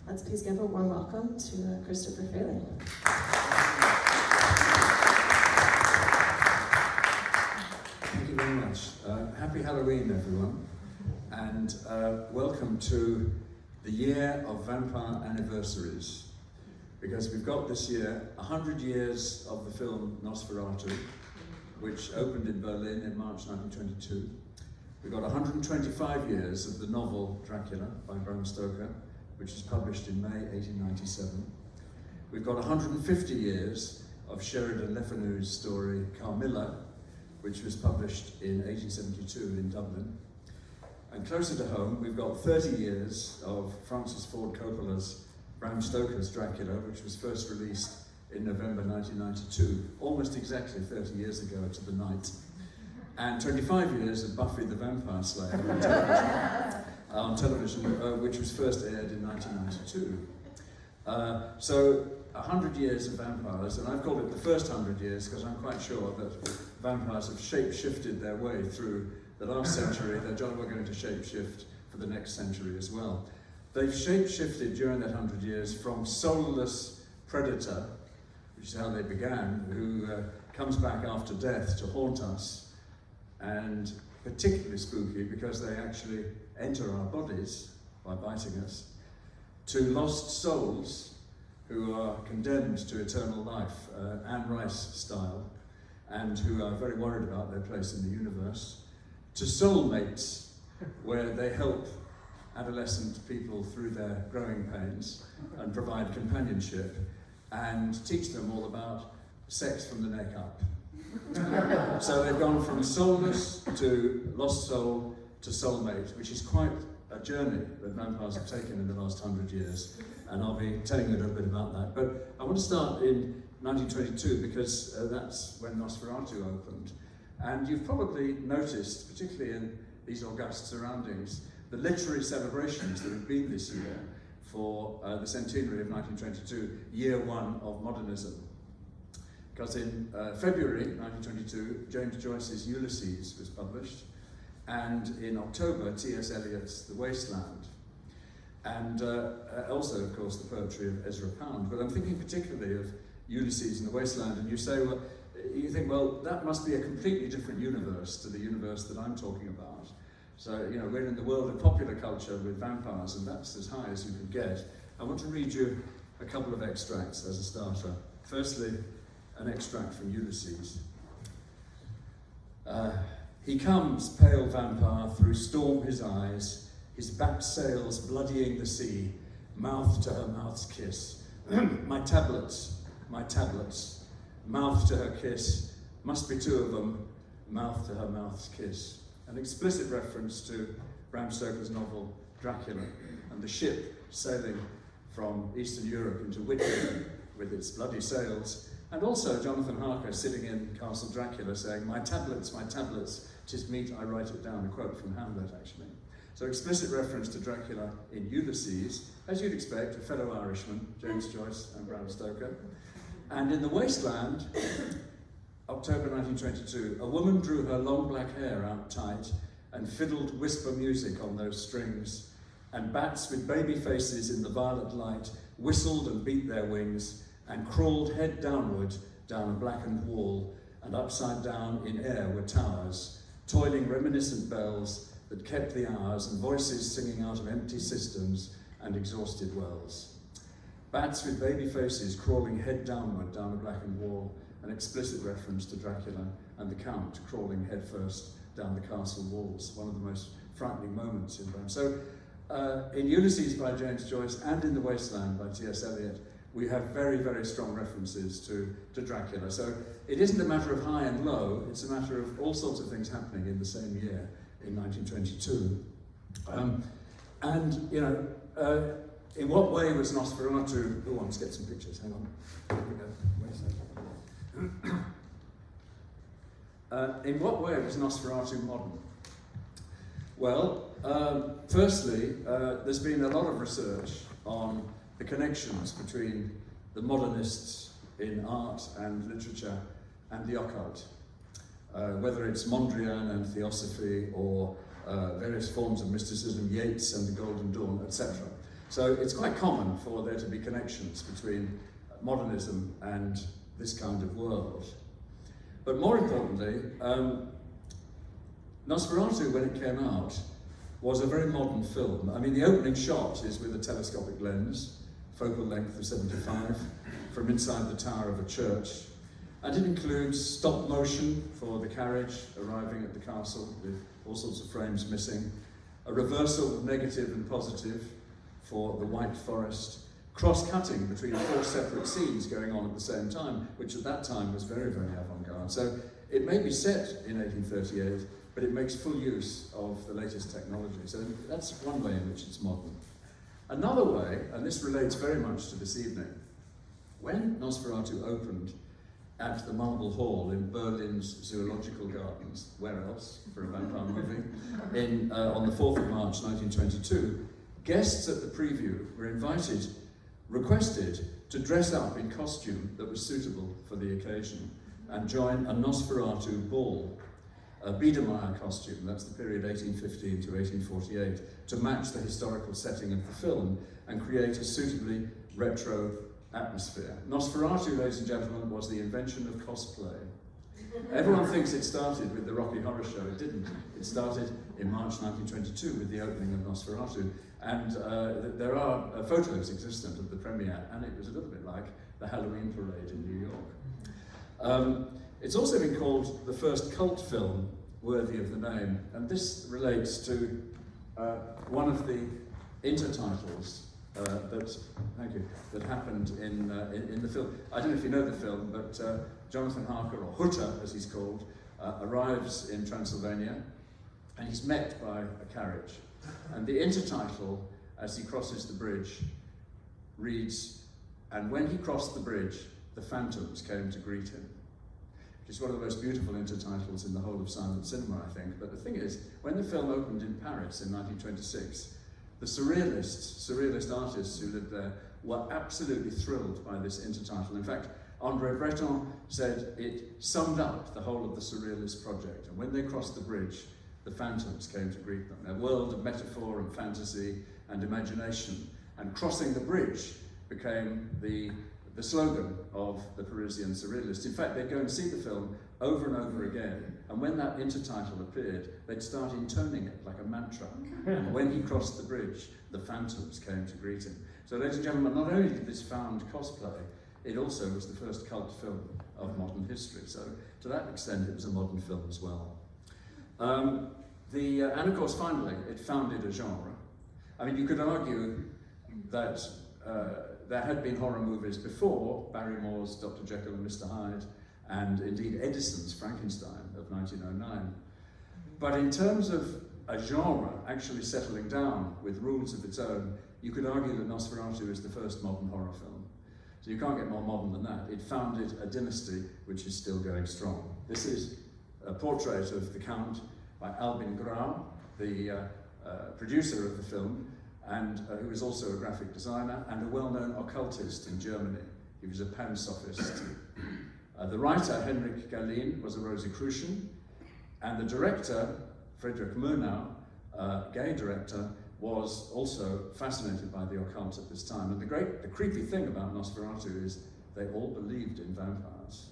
Let's please give a warm welcome to Christopher Frayling. Thank you very much. Happy Halloween, everyone, and welcome to the year of vampire anniversaries, because we've got this year 100 years of the film Nosferatu, which opened in Berlin in March 1922. We've got 125 years of the novel Dracula by Bram Stoker, which was published in May 1897. We've got 150 years of Sheridan Le Fanu's story Carmilla, which was published in 1872 in Dublin. And closer to home, we've got 30 years of Francis Ford Coppola's Bram Stoker's Dracula, which was first released in November 1992, almost exactly 30 years ago to the night. And 25 years of Buffy the Vampire Slayer on television, which was first aired in 1992. So 100 years of vampires, and I've called it the first 100 years because I'm quite sure that vampires have shape-shifted their way through the last century. They're jolly well going to shape-shift for the next century as well. They've shape-shifted during that 100 years from soulless predator, which is how they began, who comes back after death to haunt us, and particularly spooky because they actually enter our bodies by biting us, to lost souls who are condemned to eternal life, Anne Rice style, and who are very worried about their place in the universe, to soulmates, where they help adolescent people through their growing pains and provide companionship and teach them all about sex from the neck up. So they've gone from soulless to lost soul to soulmate, which is quite a journey that vampires have taken in the last 100 years, and I'll be telling you a little bit about that. But I want to start in 1922 because that's when Nosferatu opened. And you've probably noticed, particularly in these august surroundings, the literary celebrations that have been this year for the centenary of 1922, year one of modernism. Because in February 1922, James Joyce's Ulysses was published, and in October, T.S. Eliot's The Wasteland, and also, of course, the poetry of Ezra Pound. But I'm thinking particularly of Ulysses and The Wasteland, and you think, well, that must be a completely different universe to the universe that I'm talking about. So, we're in the world of popular culture with vampires, and that's as high as you can get. I want to read you a couple of extracts as a starter. Firstly, an extract from Ulysses. He comes, pale vampire, through storm his eyes, his back sails bloodying the sea, mouth to her mouth's kiss. my tablets, mouth to her kiss, must be two of them, mouth to her mouth's kiss. An explicit reference to Bram Stoker's novel Dracula and the ship sailing from Eastern Europe into Whitby with its bloody sails, and also Jonathan Harker sitting in Castle Dracula saying, my tablets, 'tis meet I write it down, a quote from Hamlet actually. So explicit reference to Dracula in Ulysses, as you'd expect, a fellow Irishman, James Joyce and Bram Stoker. And in The Wasteland, October 1922, a woman drew her long black hair out tight and fiddled whisper music on those strings, and bats with baby faces in the violet light whistled and beat their wings and crawled head downward down a blackened wall, and upside down in air were towers, toiling reminiscent bells that kept the hours, and voices singing out of empty cisterns and exhausted wells. Bats with baby faces crawling head downward down a blackened wall, an explicit reference to Dracula and the Count crawling headfirst down the castle walls, one of the most frightening moments in Bram. So in Ulysses by James Joyce and in The Wasteland by T.S. Eliot, we have very, very strong references to Dracula. So it isn't a matter of high and low, it's a matter of all sorts of things happening in the same year, in 1922. In what way was Nosferatu... Oh, let's get some pictures, hang on. Here we go. Wait a second. In what way was Nosferatu modern? Well, firstly, there's been a lot of research on the connections between the modernists in art and literature and the occult, whether it's Mondrian and Theosophy or various forms of mysticism, Yeats and the Golden Dawn, etc. So it's quite common for there to be connections between modernism and this kind of world. But more importantly, Nosferatu, when it came out, was a very modern film. I mean, the opening shot is with a telescopic lens, focal length of 75, from inside the tower of a church. And it includes stop motion for the carriage arriving at the castle with all sorts of frames missing, a reversal of negative and positive for the White Forest, cross-cutting between 4 separate scenes going on at the same time, which at that time was very, very avant-garde. So it may be set in 1838, but it makes full use of the latest technology. So that's one way in which it's modern. Another way, and this relates very much to this evening, when Nosferatu opened at the Marble Hall in Berlin's Zoological Gardens, where else for a vampire movie, on the 4th of March 1922, guests at the preview were requested to dress up in costume that was suitable for the occasion and join a Nosferatu ball, a Biedermeier costume, that's the period 1815 to 1848, to match the historical setting of the film and create a suitably retro atmosphere. Nosferatu, ladies and gentlemen, was the invention of cosplay. Everyone thinks it started with the Rocky Horror Show. It didn't. It started in March 1922 with the opening of Nosferatu. And there are photos existent of the premiere, and it was a little bit like the Halloween parade in New York. It's also been called the first cult film worthy of the name, and this relates to one of the intertitles that happened in the film. I don't know if you know the film, but Jonathan Harker, or Hutter as he's called, arrives in Transylvania, and he's met by a carriage. And the intertitle, as he crosses the bridge, reads, "And when he crossed the bridge, the phantoms came to greet him." Which is one of the most beautiful intertitles in the whole of silent cinema, I think. But the thing is, when the film opened in Paris in 1926, the surrealist artists who lived there were absolutely thrilled by this intertitle. In fact, André Breton said it summed up the whole of the surrealist project. And when they crossed the bridge, the phantoms came to greet them. A world of metaphor and fantasy and imagination. And crossing the bridge became the slogan of the Parisian surrealists. In fact, they'd go and see the film over and over again, and when that intertitle appeared, they'd start intoning it like a mantra. And when he crossed the bridge, the phantoms came to greet him. So, ladies and gentlemen, not only did this found cosplay, it also was the first cult film of modern history. So, to that extent, it was a modern film as well. And of course, finally, it founded a genre. I mean, you could argue that there had been horror movies before, Barrymore's Dr. Jekyll and Mr. Hyde, and indeed Edison's Frankenstein of 1909. But in terms of a genre actually settling down with rules of its own, you could argue that Nosferatu is the first modern horror film. So you can't get more modern than that. It founded a dynasty which is still going strong. This is a portrait of the Count by Albin Grau, the producer of the film, and who was also a graphic designer and a well-known occultist in Germany. He was a pan-sophist. The writer, Henrik Galeen, was a Rosicrucian, and the director, Friedrich Murnau, gay director, was also fascinated by the occult at this time. And the creepy thing about Nosferatu is they all believed in vampires.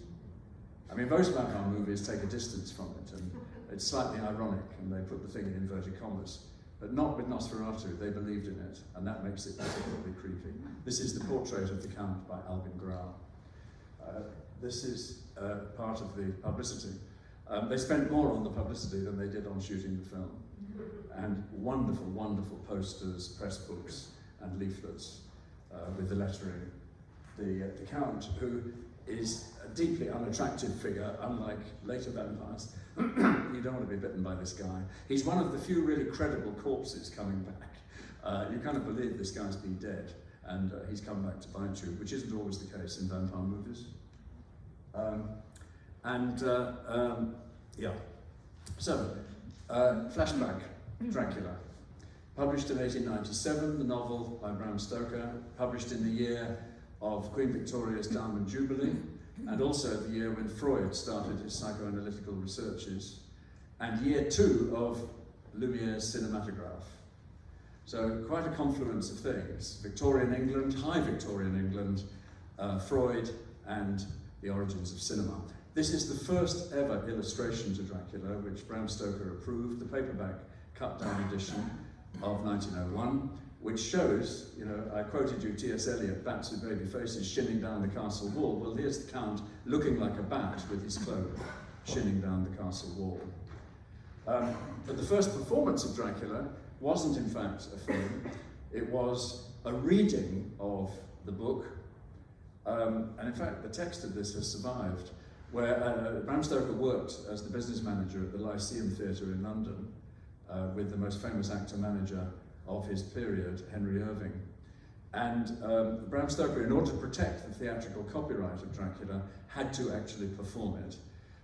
I mean, most vampire movies take a distance from it, and it's slightly ironic, and they put the thing in inverted commas. But not with Nosferatu, they believed in it, and that makes it particularly creepy. This is the portrait of the Count by Albin Grau. This is part of the publicity. They spent more on the publicity than they did on shooting the film. And wonderful, wonderful posters, press books, and leaflets with the lettering. The Count, who is a deeply unattractive figure, unlike later vampires. You don't want to be bitten by this guy. He's one of the few really credible corpses coming back. You kind of believe this guy's been dead, and he's come back to bite you, which isn't always the case in vampire movies. Yeah. So, flashback, Dracula. Published in 1897, the novel by Bram Stoker, published in the year of Queen Victoria's Diamond Jubilee, and also the year when Freud started his psychoanalytical researches, and year 2 of Lumiere's cinematograph. So quite a confluence of things. Victorian England, high Victorian England, Freud, and the origins of cinema. This is the first ever illustration to Dracula, which Bram Stoker approved, the paperback cut-down edition of 1901, which shows, you know, I quoted you T.S. Eliot, bats with baby faces shinning down the castle wall. Well, here's the Count looking like a bat with his cloak shinning down the castle wall. But the first performance of Dracula wasn't in fact a film, it was a reading of the book, and in fact the text of this has survived, where Bram Stoker worked as the business manager at the Lyceum Theatre in London with the most famous actor-manager of his period, Henry Irving. And Bram Stoker, in order to protect the theatrical copyright of Dracula, had to actually perform it.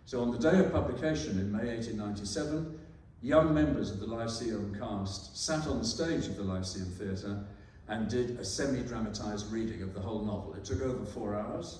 So on the day of publication in May 1897, young members of the Lyceum cast sat on the stage of the Lyceum Theatre and did a semi-dramatised reading of the whole novel. It took over 4 hours,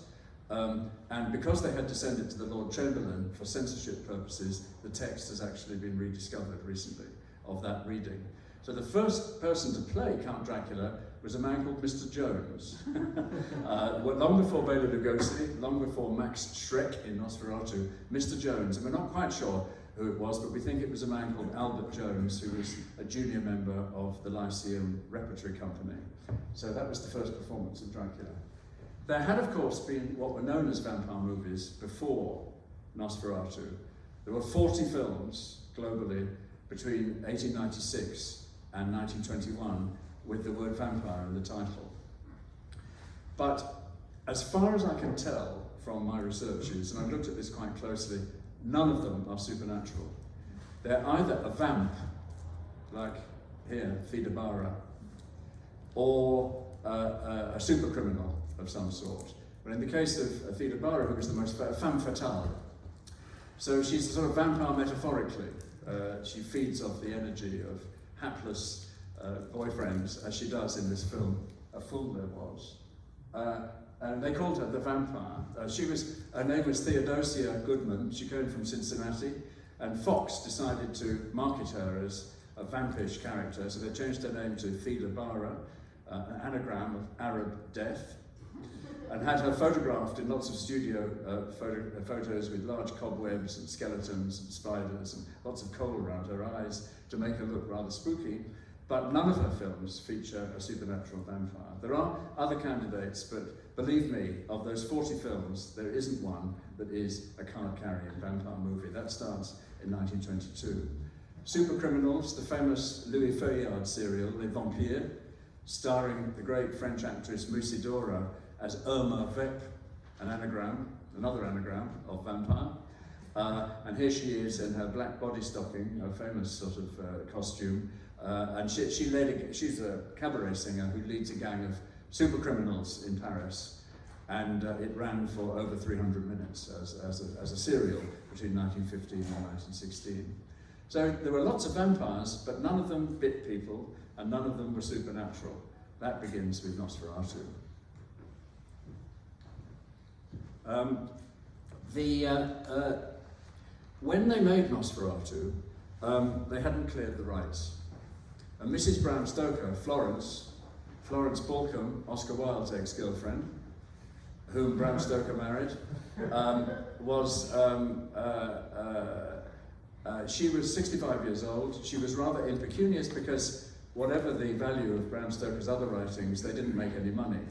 and because they had to send it to the Lord Chamberlain for censorship purposes, the text has actually been rediscovered recently of that reading. So the first person to play Count Dracula was a man called Mr. Jones. Long before Bela Lugosi, long before Max Schreck in Nosferatu, Mr. Jones, and we're not quite sure who it was, but we think it was a man called Albert Jones, who was a junior member of the Lyceum Repertory Company. So that was the first performance of Dracula. There had, of course, been what were known as vampire movies before Nosferatu. There were 40 films globally between 1896 and 1921 with the word vampire in the title. But as far as I can tell from my researches, and I've looked at this quite closely, none of them are supernatural. They're either a vamp, like here, Theda Bara, or a super criminal of some sort. But in the case of Theda Bara, who was the most femme fatale, so she's a sort of vampire metaphorically. She feeds off the energy of hapless boyfriends, as she does in this film, A Fool There Was. And they called her the Vampire. Her name was Theodosia Goodman. She came from Cincinnati, and Fox decided to market her as a vampish character, so they changed her name to Theda Bara, an anagram of Arab death, and had her photographed in lots of studio photos with large cobwebs and skeletons and spiders and lots of coal around her eyes to make her look rather spooky. But none of her films feature a supernatural vampire. There are other candidates, but believe me, of those 40 films, there isn't one that is a card-carrying vampire movie. That starts in 1922. Super Criminals, the famous Louis Feuillard serial, Les Vampyres, starring the great French actress Musidora as Irma Vep, another anagram of vampire. And here she is in her black body stocking, a famous sort of costume, and she's a cabaret singer who leads a gang of super criminals in Paris, and it ran for over 300 minutes as a serial between 1915 and 1916. So there were lots of vampires, but none of them bit people, and none of them were supernatural. That begins with Nosferatu. When they made Nosferatu, they hadn't cleared the rights. And Mrs. Bram Stoker, Florence Balcombe, Oscar Wilde's ex-girlfriend, whom Bram Stoker married, she was 65 years old. She was rather impecunious because whatever the value of Bram Stoker's other writings, they didn't make any money.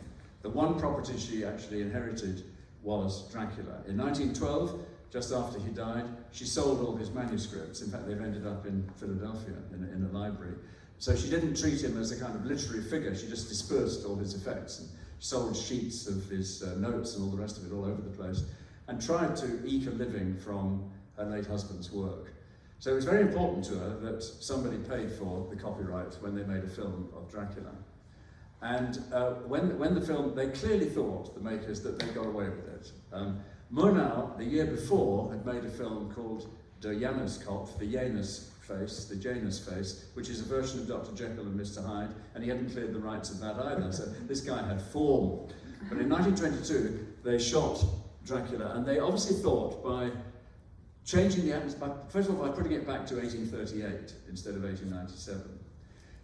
The one property she actually inherited was Dracula. In 1912, just after he died, she sold all his manuscripts. In fact, they've ended up in Philadelphia in a library. So she didn't treat him as a kind of literary figure, she just dispersed all his effects and sold sheets of his notes and all the rest of it all over the place, and tried to eke a living from her late husband's work. So it was very important to her that somebody paid for the copyright when they made a film of Dracula. And when the film, they clearly thought, the makers, that they got away with it. Murnau, the year before, had made a film called Der Januskopf, the Janus face, the Janus face, which is a version of Dr. Jekyll and Mr. Hyde, and he hadn't cleared the rights of that either, so this guy had form. But in 1922, they shot Dracula, and they obviously thought by changing the atmosphere, first of all, by putting it back to 1838 instead of 1897,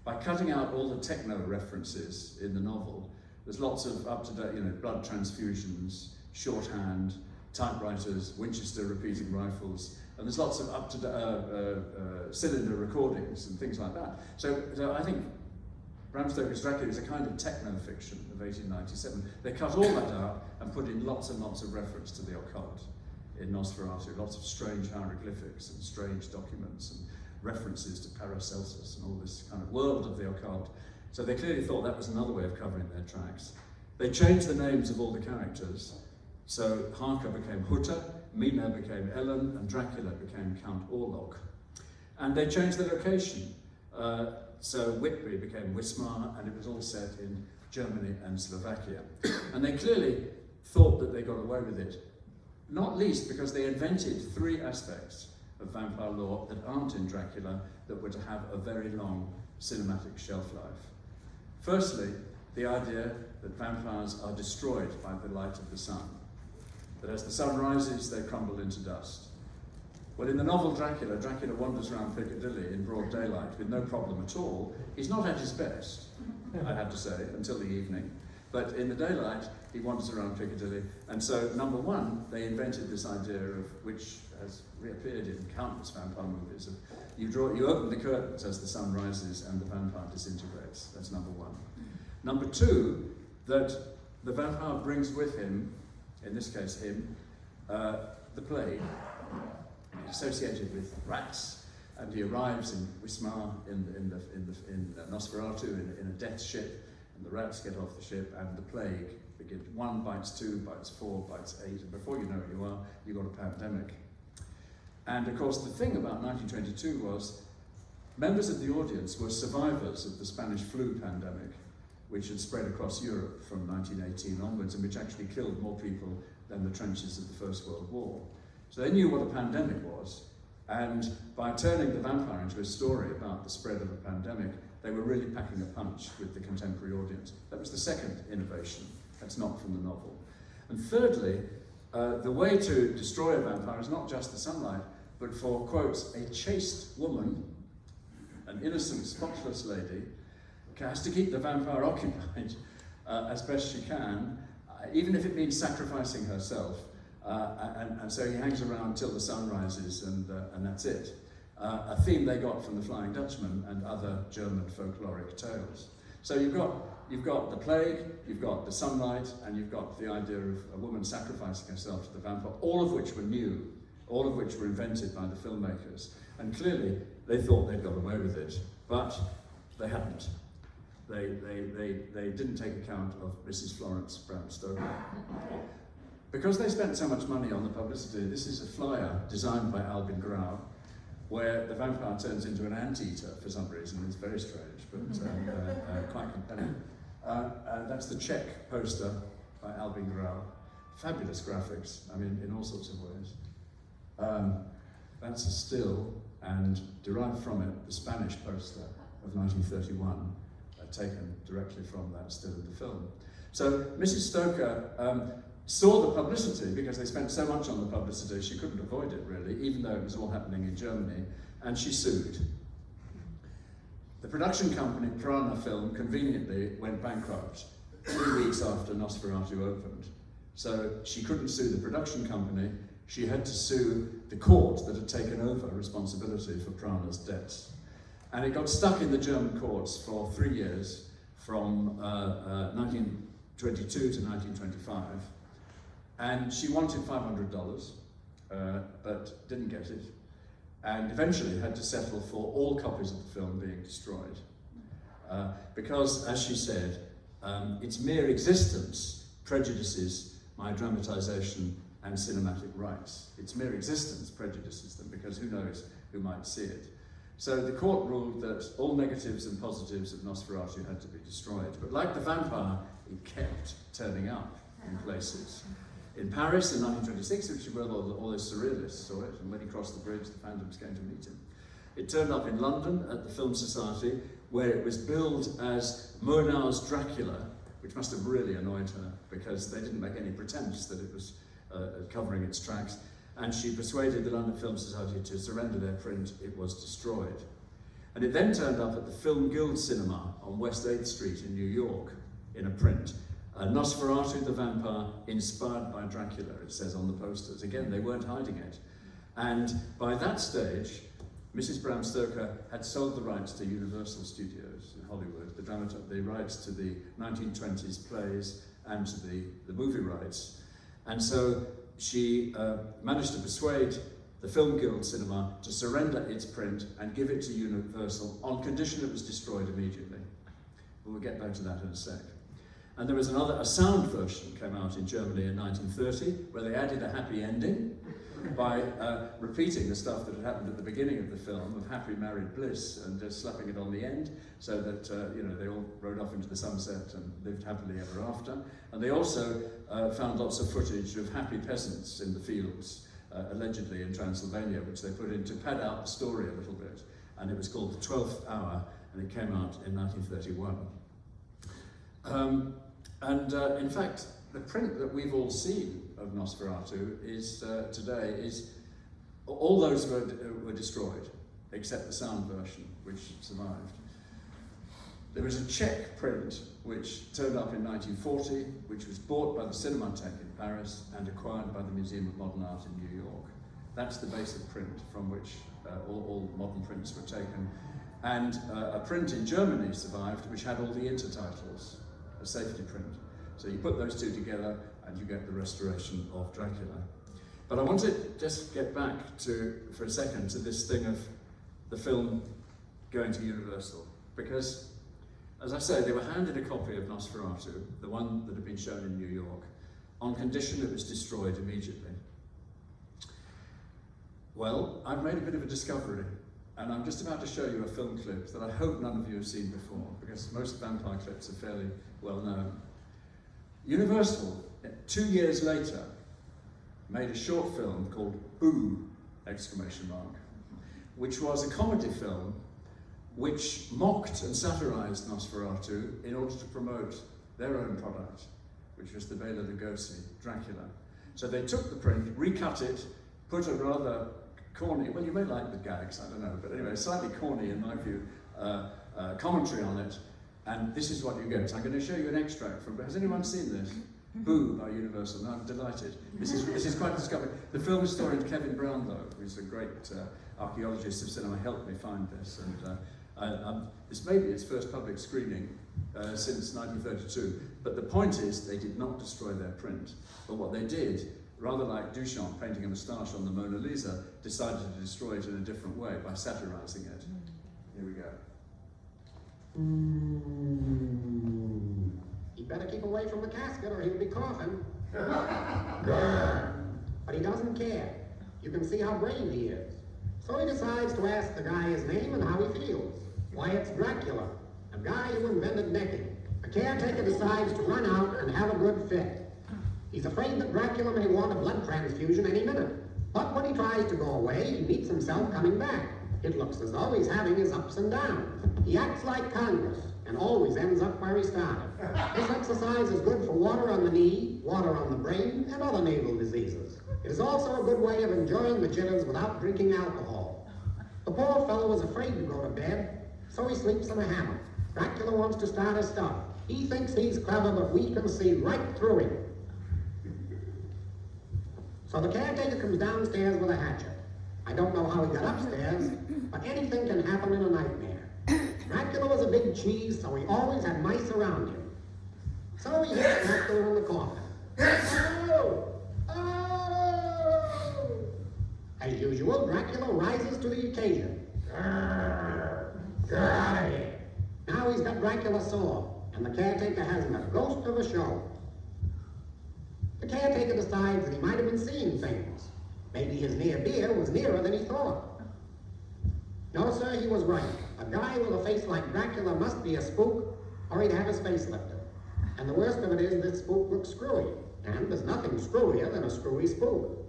by cutting out all the techno references in the novel. There's lots of up-to-date, blood transfusions, shorthand, typewriters, Winchester repeating rifles, and there's lots of up-to-date cylinder recordings and things like that. So I think Bram Stoker's Dracula is a kind of techno-fiction of 1897. They cut all that out and put in lots and lots of reference to the occult in Nosferatu, lots of strange hieroglyphics and strange documents and references to Paracelsus and all this kind of world of the occult. So they clearly thought that was another way of covering their tracks. They changed the names of all the characters. So Harker became Hutter, Mina became Ellen, and Dracula became Count Orlok. And they changed the location. So Whitby became Wismar, and it was all set in Germany and Slovakia. And they clearly thought that they got away with it, not least because they invented 3 aspects of vampire lore that aren't in Dracula that were to have a very long cinematic shelf life. Firstly, the idea that vampires are destroyed by the light of the sun, that as the sun rises, they crumble into dust. Well, in the novel Dracula, Dracula wanders around Piccadilly in broad daylight with no problem at all. He's not at his best, I have to say, until the evening. But in the daylight, he wanders around Piccadilly. And so, number one, they invented this idea of, which has reappeared in countless vampire movies, of you open the curtains as the sun rises and the vampire disintegrates. That's number one. Number two, that the vampire brings with him, in this case him, the plague, associated with rats. And he arrives in Wismar, in Nosferatu, in a death ship, and the rats get off the ship, and the plague begins. 1 bites 2, bites 4, bites 8, and before you know where you are, you've got a pandemic. And of course, the thing about 1922 was members of the audience were survivors of the Spanish flu pandemic, which had spread across Europe from 1918 onwards, and which actually killed more people than the trenches of the First World War. So they knew what a pandemic was, and by turning the vampire into a story about the spread of a pandemic, they were really packing a punch with the contemporary audience. That was the second innovation. That's not from the novel. And thirdly, the way to destroy a vampire is not just the sunlight, but for, quotes, a chaste woman, an innocent, spotless lady, has to keep the vampire occupied as best she can, even if it means sacrificing herself. And so he hangs around till the sun rises, and that's it. A theme they got from the Flying Dutchman and other German folkloric tales. So you've got the plague, you've got the sunlight, and you've got the idea of a woman sacrificing herself to the vampire, all of which were new, all of which were invented by the filmmakers. And clearly, they thought they'd got away with it, but they hadn't. They didn't take account of Mrs. Florence Bram Stoker. Because they spent so much money on the publicity, this is a flyer designed by Albin Grau, where the vampire turns into an anteater for some reason. It's very strange, but quite compelling. That's the Czech poster by Albin Grau. Fabulous graphics, I mean, in all sorts of ways. That's a still, and derived from it, the Spanish poster of 1931, taken directly from that still in the film. So Mrs. Stoker saw the publicity, because they spent so much on the publicity, she couldn't avoid it really, even though it was all happening in Germany, and she sued. The production company, Prana Film, conveniently went bankrupt 3 weeks after Nosferatu opened. So she couldn't sue the production company, she had to sue the court that had taken over responsibility for Prana's debts. And it got stuck in the German courts for 3 years, from 1922 to 1925. And she wanted $500, but didn't get it. And eventually had to settle for all copies of the film being destroyed. Because, as she said, its mere existence prejudices my dramatization and cinematic rights. Its mere existence prejudices them, because who knows who might see it. So the court ruled that all negatives and positives of Nosferatu had to be destroyed. But like the vampire, it kept turning up in places. In Paris in 1926, which is where all those surrealists saw it, and when he crossed the bridge, the Phantoms came to meet him. It turned up in London at the Film Society, where it was billed as Murnau's Dracula, which must have really annoyed her, because they didn't make any pretense that it was covering its tracks. And she persuaded the London Film Society to surrender their print. It was destroyed. And it then turned up at the Film Guild Cinema on West 8th Street in New York in a print. Nosferatu the Vampire, inspired by Dracula, it says on the posters. Again, they weren't hiding it. And by that stage, Mrs. Bram Stoker had sold the rights to Universal Studios in Hollywood, the rights to the 1920s plays and to the movie rights. And so she managed to persuade the Film Guild Cinema to surrender its print and give it to Universal on condition it was destroyed immediately. We'll get back to that in a sec. And there was a sound version came out in Germany in 1930 where they added a happy ending by repeating the stuff that had happened at the beginning of the film of happy married bliss and just slapping it on the end so that they all rode off into the sunset and lived happily ever after. And they also found lots of footage of happy peasants in the fields, allegedly in Transylvania, which they put in to pad out the story a little bit. And it was called The 12th Hour, and it came out in 1931. In fact, the print that we've all seen of Nosferatu is today is all those were destroyed except the sound version, which survived. There was a Czech print which turned up in 1940, which was bought by the Cinematheque in Paris and acquired by the Museum of Modern Art in New York. That's the basic print from which all modern prints were taken. And a print in Germany survived which had all the intertitles, a safety print. So you put those two together and you get the restoration of Dracula. But I want to just get back for a second to this thing of the film going to Universal, because, as I say, they were handed a copy of Nosferatu, the one that had been shown in New York, on condition it was destroyed immediately. Well, I've made a bit of a discovery, and I'm just about to show you a film clip that I hope none of you have seen before, because most vampire clips are fairly well known. Universal, 2 years later, made a short film called Boo! Which was a comedy film which mocked and satirized Nosferatu in order to promote their own product, which was the Bela Lugosi, Dracula. So they took the print, recut it, put a rather corny, well, you may like the gags, I don't know, but anyway, slightly corny in my view, commentary on it, and this is what you get. I'm going to show you an extract from, has anyone seen this? Boo! By Universal. No, I'm delighted. This is quite discoveering. The film historian Kevin Brownlow, who's a great archaeologist of cinema, helped me find this, and this may be its first public screening since 1932. But the point is, they did not destroy their print. But what they did, rather like Duchamp painting a moustache on the Mona Lisa, decided to destroy it in a different way by satirizing it. Here we go. He'd better keep away from the casket or he'll be coughing. But he doesn't care. You can see how brave he is. So he decides to ask the guy his name and how he feels. Why, it's Dracula, a guy who invented necking. The caretaker decides to run out and have a good fit. He's afraid that Dracula may want a blood transfusion any minute. But when he tries to go away, he meets himself coming back. It looks as though he's having his ups and downs. He acts like Congress and always ends up where he started. This exercise is good for water on the knee, water on the brain, and other naval diseases. It is also a good way of enjoying the jitters without drinking alcohol. The poor fellow is afraid to go to bed, so he sleeps in a hammock. Dracula wants to start his stuff. He thinks he's clever, but we can see right through him. So the caretaker comes downstairs with a hatchet. I don't know how he got upstairs, but anything can happen in a nightmare. Dracula was a big cheese, so he always had mice around him. So he hits Dracula in the coffin. Oh! Oh! As usual, Dracula rises to the occasion. Now he's got Dracula sore, and the caretaker hasn't a ghost of a show. The caretaker decides that he might have been seeing things. Maybe his near dear was nearer than he thought. No, sir, he was right. A guy with a face like Dracula must be a spook, or he'd have his face lifted. And the worst of it is, this spook looks screwy. And there's nothing screwier than a screwy spook.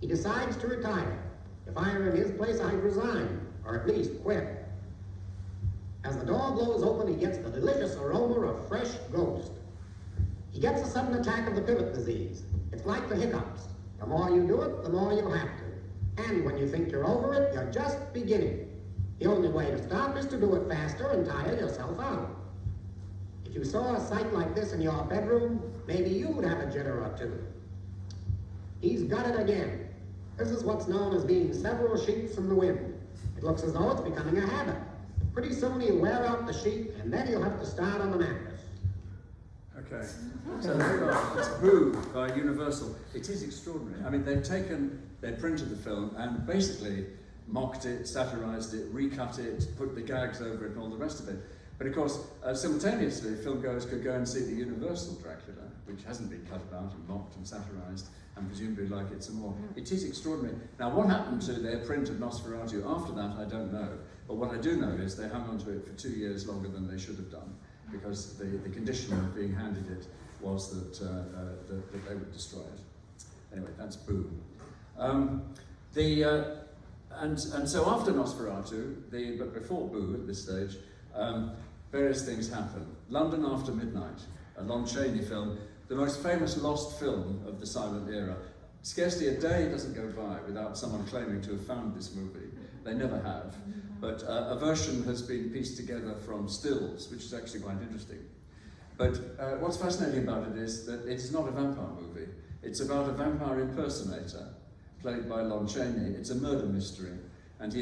He decides to retire. If I were in his place, I'd resign, or at least quit. As the door blows open, he gets the delicious aroma of fresh ghost. He gets a sudden attack of the pivot disease. It's like the hiccups. The more you do it, the more you have to. And when you think you're over it, you're just beginning. The only way to stop is to do it faster and tire yourself out. If you saw a sight like this in your bedroom, maybe you'd have a jitter or two. He's got it again. This is what's known as being several sheets in the wind. It looks as though it's becoming a habit. Pretty soon he'll wear out the sheet, and then he'll have to start on the mattress. Okay, so there you are. It's Boo by Universal. It is extraordinary. I mean, they printed the film and basically mocked it, satirized it, recut it, put the gags over it and all the rest of it. But of course, simultaneously, filmgoers could go and see the Universal Dracula, which hasn't been cut about and mocked and satirized, and presumably like it some more. It is extraordinary. Now, what happened to their print of Nosferatu after that, I don't know. But what I do know is they hung on to it for 2 years longer than they should have done, because the condition of being handed it was that they would destroy it. Anyway, that's Boo. And so after Nosferatu, but before Boo at this stage, various things happen. London After Midnight, a Lon Chaney film, the most famous lost film of the silent era. Scarcely a day doesn't go by without someone claiming to have found this movie. They never have. But a version has been pieced together from stills, which is actually quite interesting. But what's fascinating about it is that it is not a vampire movie. It's about a vampire impersonator, played by Lon Chaney. It's a murder mystery. And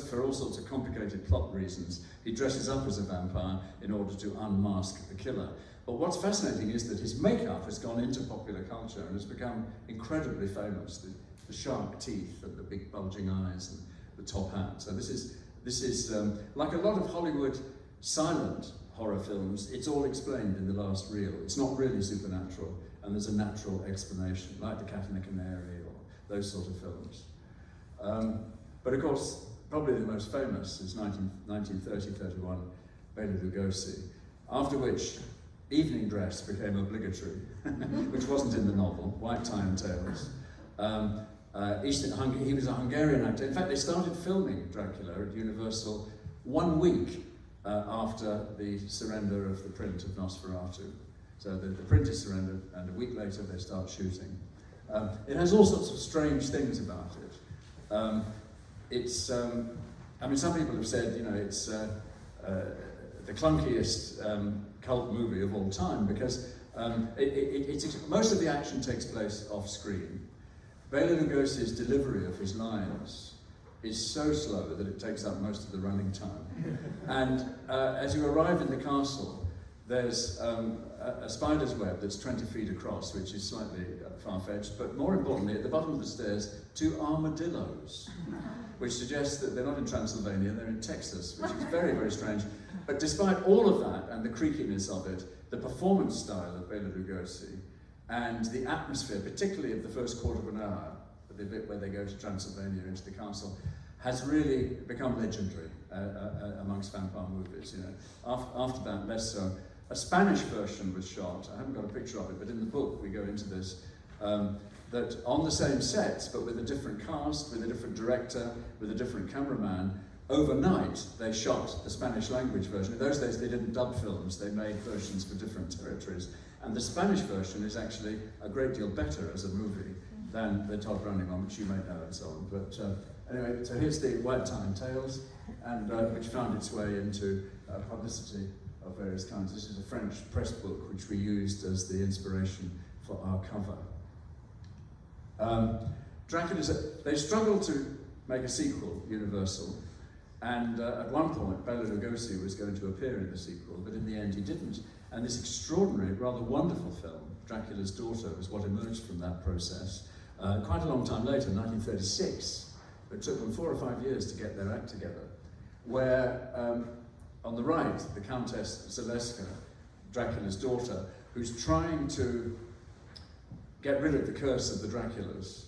for all sorts of complicated plot reasons, he dresses up as a vampire in order to unmask the killer. But what's fascinating is that his makeup has gone into popular culture and has become incredibly famous. The shark teeth and the big bulging eyes and the top hat. So this is like a lot of Hollywood silent horror films, it's all explained in the last reel. It's not really supernatural, and there's a natural explanation, like The Cat and the Canary or those sort of films. But of course, probably the most famous is 1930-31, Bela Lugosi, after which evening dress became obligatory, which wasn't in the novel, White Tie and Tails. He was a Hungarian actor. In fact, they started filming Dracula at Universal 1 week after the surrender of the print of Nosferatu. So the print is surrendered, and a week later they start shooting. It has all sorts of strange things about it. I mean, some people have said, it's the clunkiest cult movie of all time because most of the action takes place off screen. Bela Lugosi's delivery of his lines is so slow that it takes up most of the running time. And as you arrive in the castle, there's a spider's web that's 20 feet across, which is slightly far-fetched, but more importantly, at the bottom of the stairs, 2 armadillos, which suggests that they're not in Transylvania, they're in Texas, which is very, very strange. But despite all of that and the creakiness of it, the performance style of Bela Lugosi and the atmosphere, particularly of the first quarter of an hour, the bit where they go to Transylvania into the castle, has really become legendary amongst vampire movies. After that, less so. A Spanish version was shot. I haven't got a picture of it, but in the book we go into this. That on the same sets, but with a different cast, with a different director, with a different cameraman, overnight they shot the Spanish language version. In those days they didn't dub films, they made versions for different territories. And the Spanish version is actually a great deal better as a movie than the Todd Browning one, which you may know and so on. But anyway, so here's the White Tie and Tails, and which found its way into publicity of various kinds. This is a French press book which we used as the inspiration for our cover. They struggled to make a sequel, Universal, and at one point Bela Lugosi was going to appear in the sequel, but in the end he didn't. And this extraordinary, rather wonderful film, Dracula's Daughter, was what emerged from that process. Quite a long time later, 1936, it took them 4 or 5 years to get their act together, where on the right, the Countess Zaleska, Dracula's daughter, who's trying to get rid of the curse of the Draculas.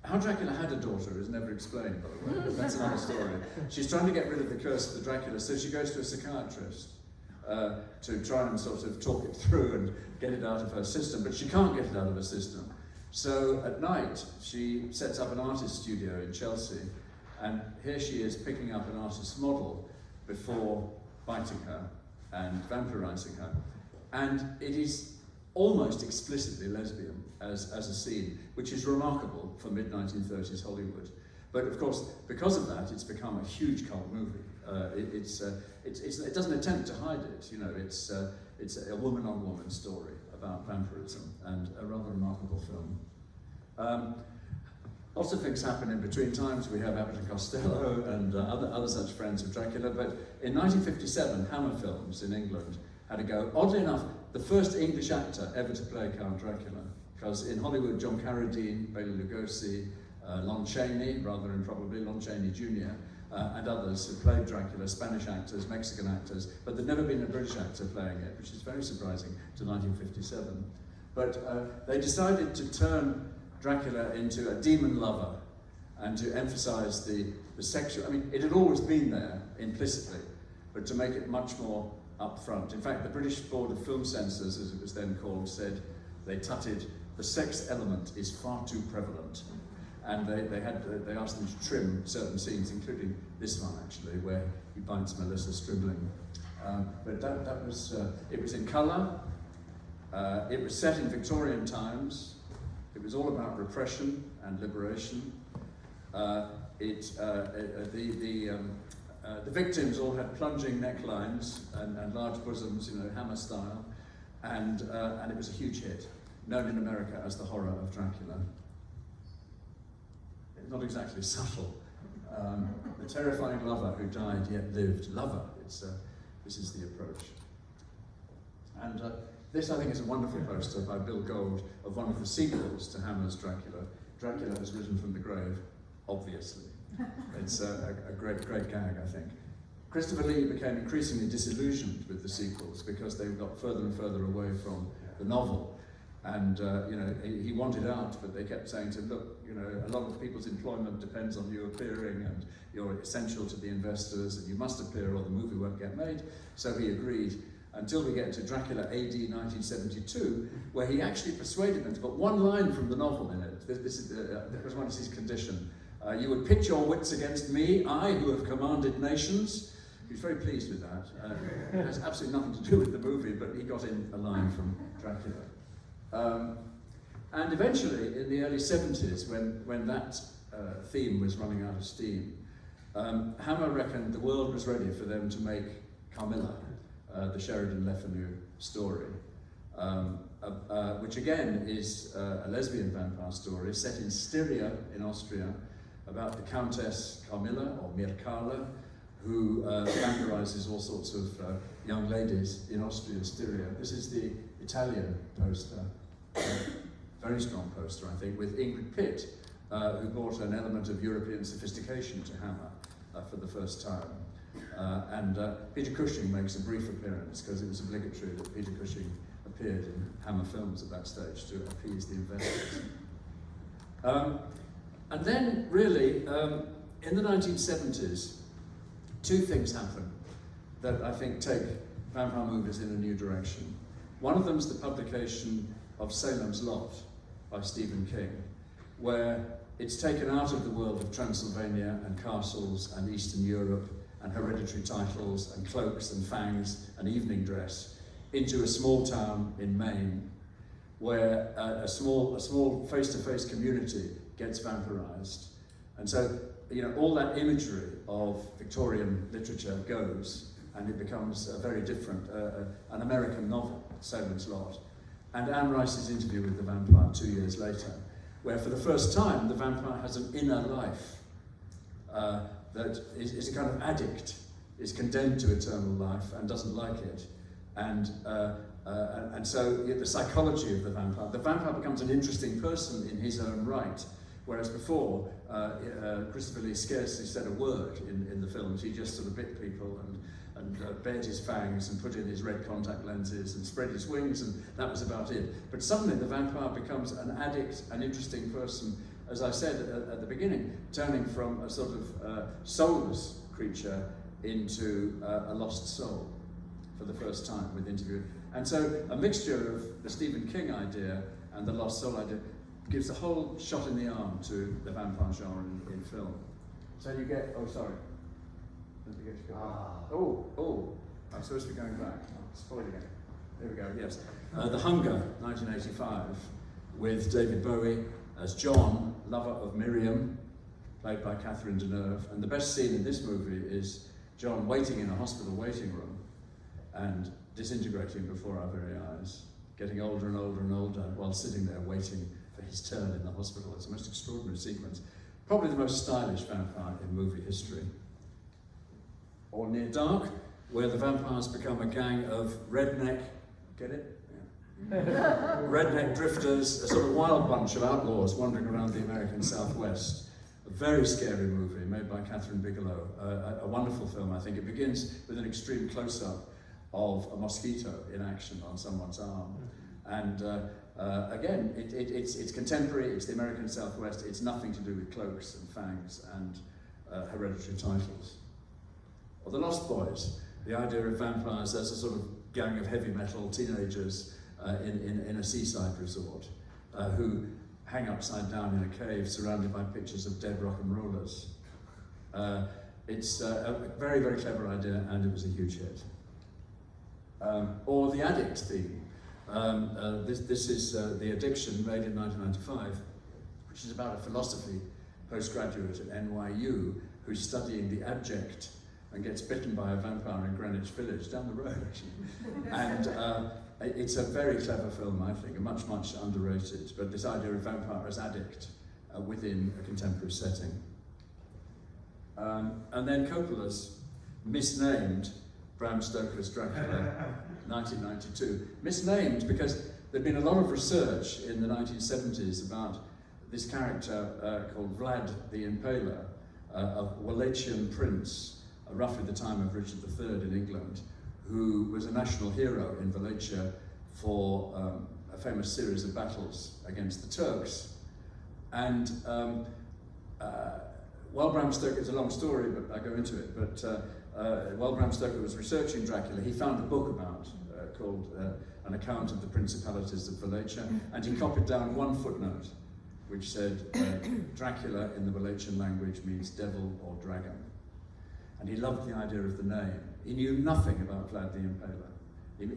How Dracula had a daughter is never explained, by the way, but that's another story. She's trying to get rid of the curse of the Draculas, so she goes to a psychiatrist to try and sort of talk it through and get it out of her system, but she can't get it out of her system. So at night, she sets up an artist studio in Chelsea, and here she is picking up an artist's model before biting her and vampirizing her. And it is almost explicitly lesbian as a scene, which is remarkable for mid-1930s Hollywood. But of course, because of that, it's become a huge cult movie. It doesn't attempt to hide it. You know, it's a woman-on-woman story about vampirism, and a rather remarkable film. Lots of things happen in between times. We have Abbott and Costello and other such friends of Dracula. But in 1957, Hammer Films in England had a go. Oddly enough, the first English actor ever to play Count Dracula, because in Hollywood, John Carradine, Bela Lugosi, Lon Chaney, rather improbably, Lon Chaney Jr., and others who played Dracula, Spanish actors, Mexican actors, but there'd never been a British actor playing it, which is very surprising to 1957. But they decided to turn Dracula into a demon lover and to emphasize the sexual, I mean, it had always been there implicitly, but to make it much more upfront. In fact, the British Board of Film Censors, as it was then called, said they tutted, the sex element is far too prevalent. And they asked them to trim certain scenes, including this one actually, where he bites Melissa Stribling. But that was, it was in colour, it was set in Victorian times, it was all about repression and liberation. The victims all had plunging necklines and large bosoms, you know, Hammer style, and it was a huge hit, known in America as the horror of Dracula. Not exactly subtle. The terrifying lover who died yet lived. Lover, this is the approach. And this, I think, is a wonderful poster by Bill Gold of one of the sequels to Hammer's Dracula. Dracula has risen from the grave, obviously. It's a great gag, I think. Christopher Lee became increasingly disillusioned with the sequels because they got further and further away from the novel. And you know, he wanted out, but they kept saying to him, look, you know, a lot of people's employment depends on you appearing, and you're essential to the investors, and you must appear or the movie won't get made. So he agreed, until we get to Dracula AD 1972, where he actually persuaded them to put one line from the novel in it. That was one of his conditions. You would pit your wits against me, I who have commanded nations. He was very pleased with that. It has absolutely nothing to do with the movie, but he got in a line from Dracula. And eventually, in the early 70s, when that theme was running out of steam, Hammer reckoned the world was ready for them to make Carmilla, the Sheridan Le Fanu story, which again is a lesbian vampire story set in Styria in Austria, about the Countess Carmilla, or Mircalla, who vampirizes all sorts of young ladies in Austria, Styria. This is the Italian poster, very strong poster, I think, with Ingrid Pitt, who brought an element of European sophistication to Hammer for the first time. And Peter Cushing makes a brief appearance, because it was obligatory that Peter Cushing appeared in Hammer films at that stage to appease the investors. And then, really, in the 1970s, two things happen that I think take vampire movies in a new direction. One of them is the publication of Salem's Lot by Stephen King, where it's taken out of the world of Transylvania and castles and Eastern Europe and hereditary titles and cloaks and fangs and evening dress into a small town in Maine, where a small face-to-face community gets vampirized. And so, you know, all that imagery of Victorian literature goes, and it becomes a very different, an American novel, Salem's Lot. And Anne Rice's interview with the vampire 2 years later, where for the first time the vampire has an inner life that is a kind of addict, is condemned to eternal life and doesn't like it. And so the psychology of the vampire becomes an interesting person in his own right. Whereas before, Christopher Lee scarcely said a word in the films. He just sort of bit people and bared his fangs and put in his red contact lenses and spread his wings, and that was about it. But suddenly the vampire becomes an addict, an interesting person, as I said at the beginning, turning from a sort of soulless creature into a lost soul for the first time with interview. And so a mixture of the Stephen King idea and the lost soul idea gives a whole shot in the arm to the vampire genre in film. So you get, oh sorry. I'm supposed to be going back. Spoiling it. There we go, yes. The Hunger, 1985, with David Bowie as John, lover of Miriam, played by Catherine Deneuve. And the best scene in this movie is John waiting in a hospital waiting room and disintegrating before our very eyes, getting older and older and older while sitting there waiting for his turn in the hospital. It's the most extraordinary sequence. Probably the most stylish vampire in movie history. Or Near Dark, where the vampires become a gang of redneck, get it? Yeah. Redneck drifters, a sort of wild bunch of outlaws wandering around the American Southwest. A very scary movie made by Catherine Bigelow, a wonderful film, I think. It begins with an extreme close-up of a mosquito in action on someone's arm. And again, it's contemporary, it's the American Southwest, it's nothing to do with cloaks and fangs and hereditary titles. Or The Lost Boys, the idea of vampires as a sort of gang of heavy metal teenagers in a seaside resort who hang upside down in a cave surrounded by pictures of dead rock and rollers. It's a very, very clever idea, and it was a huge hit. Or The Addict theme. This is The Addiction, made in 1995, which is about a philosophy postgraduate at NYU who's studying the abject and gets bitten by a vampire in Greenwich Village, down the road actually. And it's a very clever film, I think, and much, much underrated, but this idea of vampire as addict within a contemporary setting. And then Coppola's misnamed Bram Stoker's Dracula, 1992. Misnamed because there'd been a lot of research in the 1970s about this character called Vlad the Impaler, a Wallachian prince, roughly the time of Richard III in England, who was a national hero in Wallachia for a famous series of battles against the Turks. And while Bram Stoker, it's a long story, but I go into it, but while Bram Stoker was researching Dracula, he found a book about, called An Account of the Principalities of Wallachia, and he copied down one footnote, which said, Dracula in the Wallachian language means devil or dragon. And he loved the idea of the name. He knew nothing about Vlad the Impaler.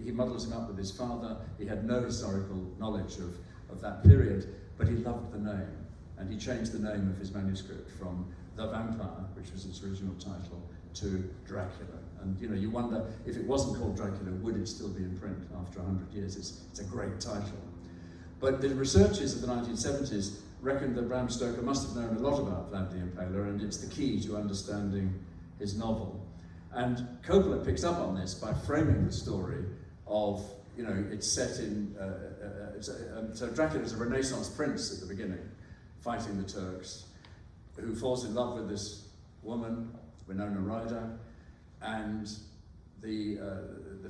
He muddles him up with his father. He had no historical knowledge of that period, but he loved the name. And he changed the name of his manuscript from The Vampire, which was its original title, to Dracula. And you wonder, if it wasn't called Dracula, would it still be in print after 100 years? It's a great title. But the researchers of the 1970s reckoned that Bram Stoker must have known a lot about Vlad the Impaler, and it's the key to understanding his novel. And Coppola picks up on this by framing the story of, it's set in, so Dracula is a Renaissance prince at the beginning, fighting the Turks, who falls in love with this woman, Winona Ryder, and the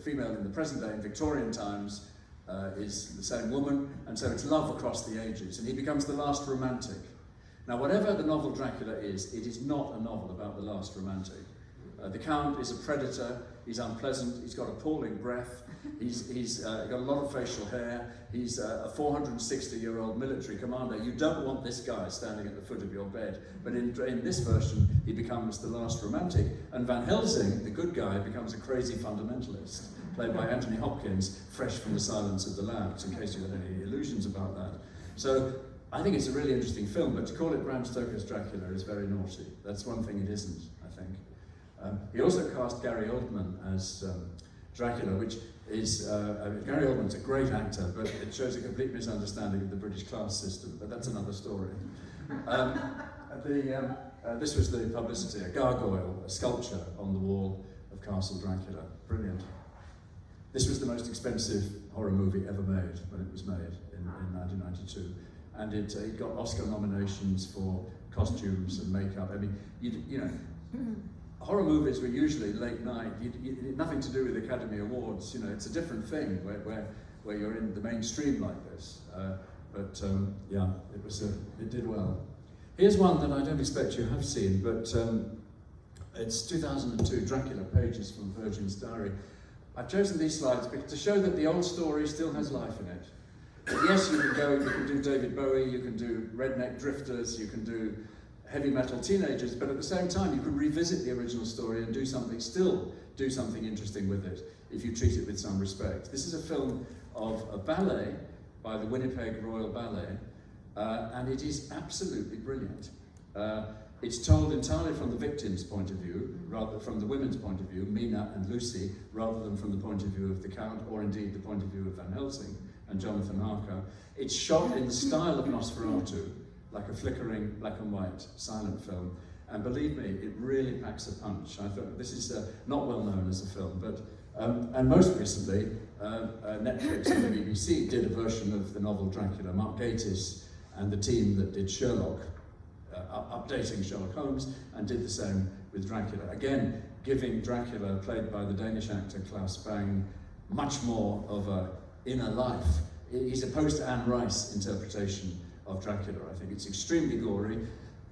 female in the present day, in Victorian times, is the same woman, and so it's love across the ages, and he becomes the last romantic. Now, whatever the novel Dracula is, it is not a novel about the last romantic. The Count is a predator, he's unpleasant, he's got appalling breath, he's got a lot of facial hair, he's a 460-year-old military commander. You don't want this guy standing at the foot of your bed. But in this version, he becomes the last romantic, and Van Helsing, the good guy, becomes a crazy fundamentalist, played by Anthony Hopkins, fresh from the Silence of the Lambs, in case you had any illusions about that. So I think it's a really interesting film, but to call it Bram Stoker's Dracula is very naughty. That's one thing it isn't, I think. He also cast Gary Oldman as Dracula, which is, Gary Oldman's a great actor, but it shows a complete misunderstanding of the British class system, but that's another story. This was the publicity, a gargoyle, a sculpture on the wall of Castle Dracula. Brilliant. This was the most expensive horror movie ever made when it was made in 1992. And it got Oscar nominations for costumes and makeup. I mean, horror movies were usually late night. Nothing to do with Academy Awards. It's a different thing where you're in the mainstream like this. Yeah, it did well. Here's one that I don't expect you have seen, but it's 2002, Dracula, pages from Virgin's Diary. I've chosen these slides to show that the old story still has life in it. Yes, you can do David Bowie, you can do redneck drifters, you can do heavy metal teenagers, but at the same time you can revisit the original story and still do something interesting with it if you treat it with some respect. This is a film of a ballet by the Winnipeg Royal Ballet, and it is absolutely brilliant. It's told entirely from the victim's point of view, rather from the women's point of view, Mina and Lucy, rather than from the point of view of the Count, or indeed the point of view of Van Helsing and Jonathan Harker. It's shot in the style of Nosferatu, like a flickering black and white silent film. And believe me, it really packs a punch. I thought this is not well known as a film, but and most recently, Netflix and the BBC did a version of the novel Dracula. Mark Gatiss and the team that did Sherlock, updating Sherlock Holmes, and did the same with Dracula. Again, giving Dracula, played by the Danish actor Claus Bang, much more of a inner life. He's opposed to Anne Rice's interpretation of Dracula. I think it's extremely gory.